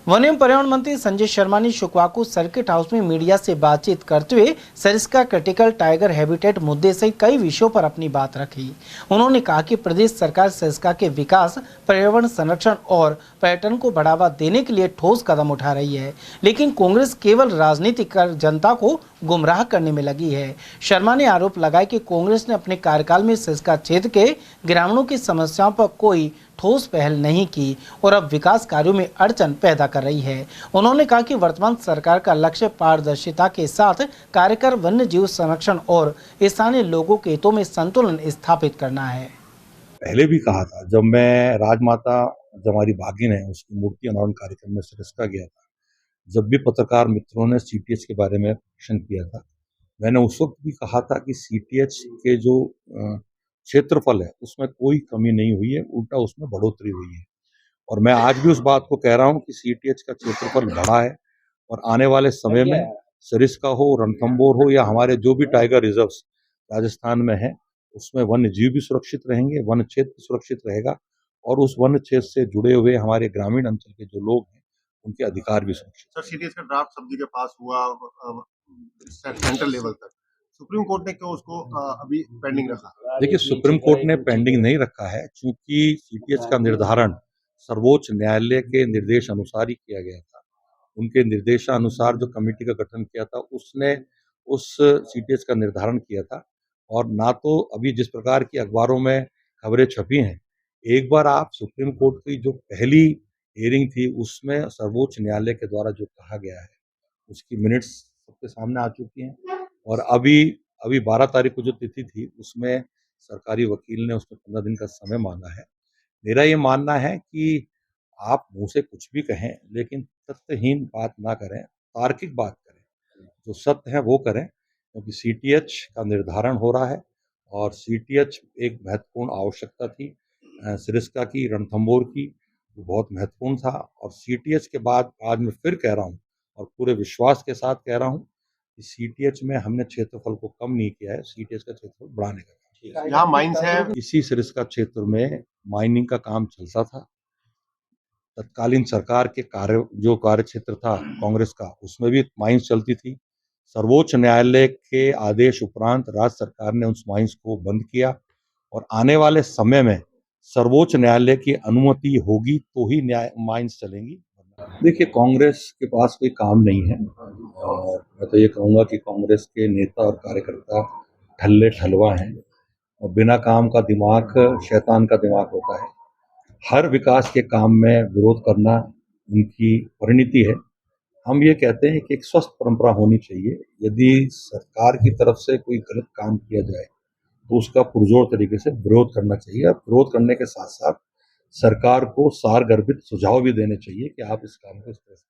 One एवं पर्यावरण मंत्री संजय शर्मा ने शुक्रवार को सर्किट हाउस में मीडिया से बातचीत करते हुए सरिस्का क्रिटिकल टाइगर हैबिटेट मुद्दे सहित कई विषयों पर अपनी बात रखी। उन्होंने कहा कि प्रदेश सरकार सरिस्का के विकास, पर्यावरण संरक्षण और पर्यटन को बढ़ावा देने के लिए ठोस कदम उठा रही है, लेकिन कांग्रेस केवल राजनीति कर जनता को गुमराह करने में लगी है। शर्मा ने आरोप लगाया कि कांग्रेस ने अपने कार्यकाल में सरिस्का क्षेत्र के ग्रामीणों की समस्याओं पर कोई ठोस पहल नहीं की और अब विकास कार्यों में अड़चन पैदा कर रही है। उन्होंने कहा कि वर्तमान सरकार का लक्ष्य पारदर्शिता के साथ कार्य कर वन्य जीव संरक्षण और स्थानीय लोगों के हितों में संतुलन स्थापित करना है। पहले भी कहा था, जब मैं राजमाता जो हमारी भागिन है उसकी मूर्ति अनावरण कार्यक्रम में सरिस्का गया था, जब भी पत्रकार मित्रों ने सीटीएच के बारे में प्रश्न किया था, मैंने उस वक्त भी कहा था कि सीटीएच के जो क्षेत्रफल है उसमें कोई कमी नहीं हुई है, उल्टा उसमें बढ़ोतरी हुई है। और मैं आज भी उस बात को कह रहा हूं कि सीटीएच का क्षेत्रफल बढ़ा है और आने वाले समय में सरिस्का हो, रणथंभौर हो या हमारे जो भी टाइगर रिजर्व्स राजस्थान में है, उसमें वन्य जीव भी सुरक्षित रहेंगे, वन क्षेत्र सुरक्षित रहेगा और उस वन क्षेत्र से जुड़े हुए हमारे ग्रामीण अंचल के जो लोग हैं उनके अधिकार भी सुरक्षित। सर, सीटीएच का ड्राफ्ट सभी के पास हुआ सेंट्रल लेवल तक, सुप्रीम कोर्ट ने क्यों उसको अभी पेंडिंग रखा? देखिए, सुप्रीम कोर्ट ने पेंडिंग नहीं रखा है, चूंकि सीटीएच का निर्धारण सर्वोच्च न्यायालय के निर्देश अनुसार ही किया गया था। उनके निर्देशानुसार जो कमेटी का गठन किया था उसने उस सीटीएच का निर्धारण किया था। और ना तो अभी जिस प्रकार की अखबारों में खबरें छपी हैं, एक बार आप सुप्रीम कोर्ट की जो पहली हियरिंग थी उसमें सर्वोच्च न्यायालय के द्वारा जो कहा गया है उसकी मिनट्स सबके सामने आ चुकी हैं। और अभी अभी 12 तारीख को जो तिथि थी उसमें सरकारी वकील ने उसमें 15 दिन का समय मांगा है। मेरा ये मानना है कि आप मुंह से कुछ भी कहें लेकिन तथ्यहीन बात ना करें, तार्किक बात करें, जो सत्य है वो करें, क्योंकि सीटीएच का निर्धारण हो रहा है और सीटीएच एक महत्वपूर्ण आवश्यकता थी सरिस्का की, रणथंभौर की, वो बहुत महत्वपूर्ण था। और सीटीएच के बाद आज मैं फिर कह रहा हूँ और पूरे विश्वास के साथ कह रहा हूँ कि सीटीएच में हमने क्षेत्रफल को कम नहीं किया है, सीटीएच का क्षेत्रफल बढ़ाने का काम। यहाँ माइंस है, इसी सरिस्का क्षेत्र में माइनिंग का काम चलता था। तत्कालीन सरकार के कार्य क्षेत्र था कांग्रेस का, उसमें भी माइंस चलती थी। सर्वोच्च न्यायालय के आदेश उपरांत राज्य सरकार ने उस माइंस को बंद किया और आने वाले समय में सर्वोच्च न्यायालय की अनुमति होगी तो ही माइंस चलेंगी। देखिए, कांग्रेस के पास कोई काम नहीं है और मैं तो ये कहूँगा कि कांग्रेस के नेता और कार्यकर्ता ठल्ले ठलवा हैं और बिना काम का दिमाग शैतान का दिमाग होता है। हर विकास के काम में विरोध करना उनकी परिणति है। हम ये कहते हैं कि एक स्वस्थ परंपरा होनी चाहिए। यदि सरकार की तरफ से कोई गलत काम किया जाए तो उसका पुरजोर तरीके से विरोध करना चाहिए। और विरोध करने के साथ साथ सरकार को सारगर्भित सुझाव भी देने चाहिए कि आप इस काम को इस तरह से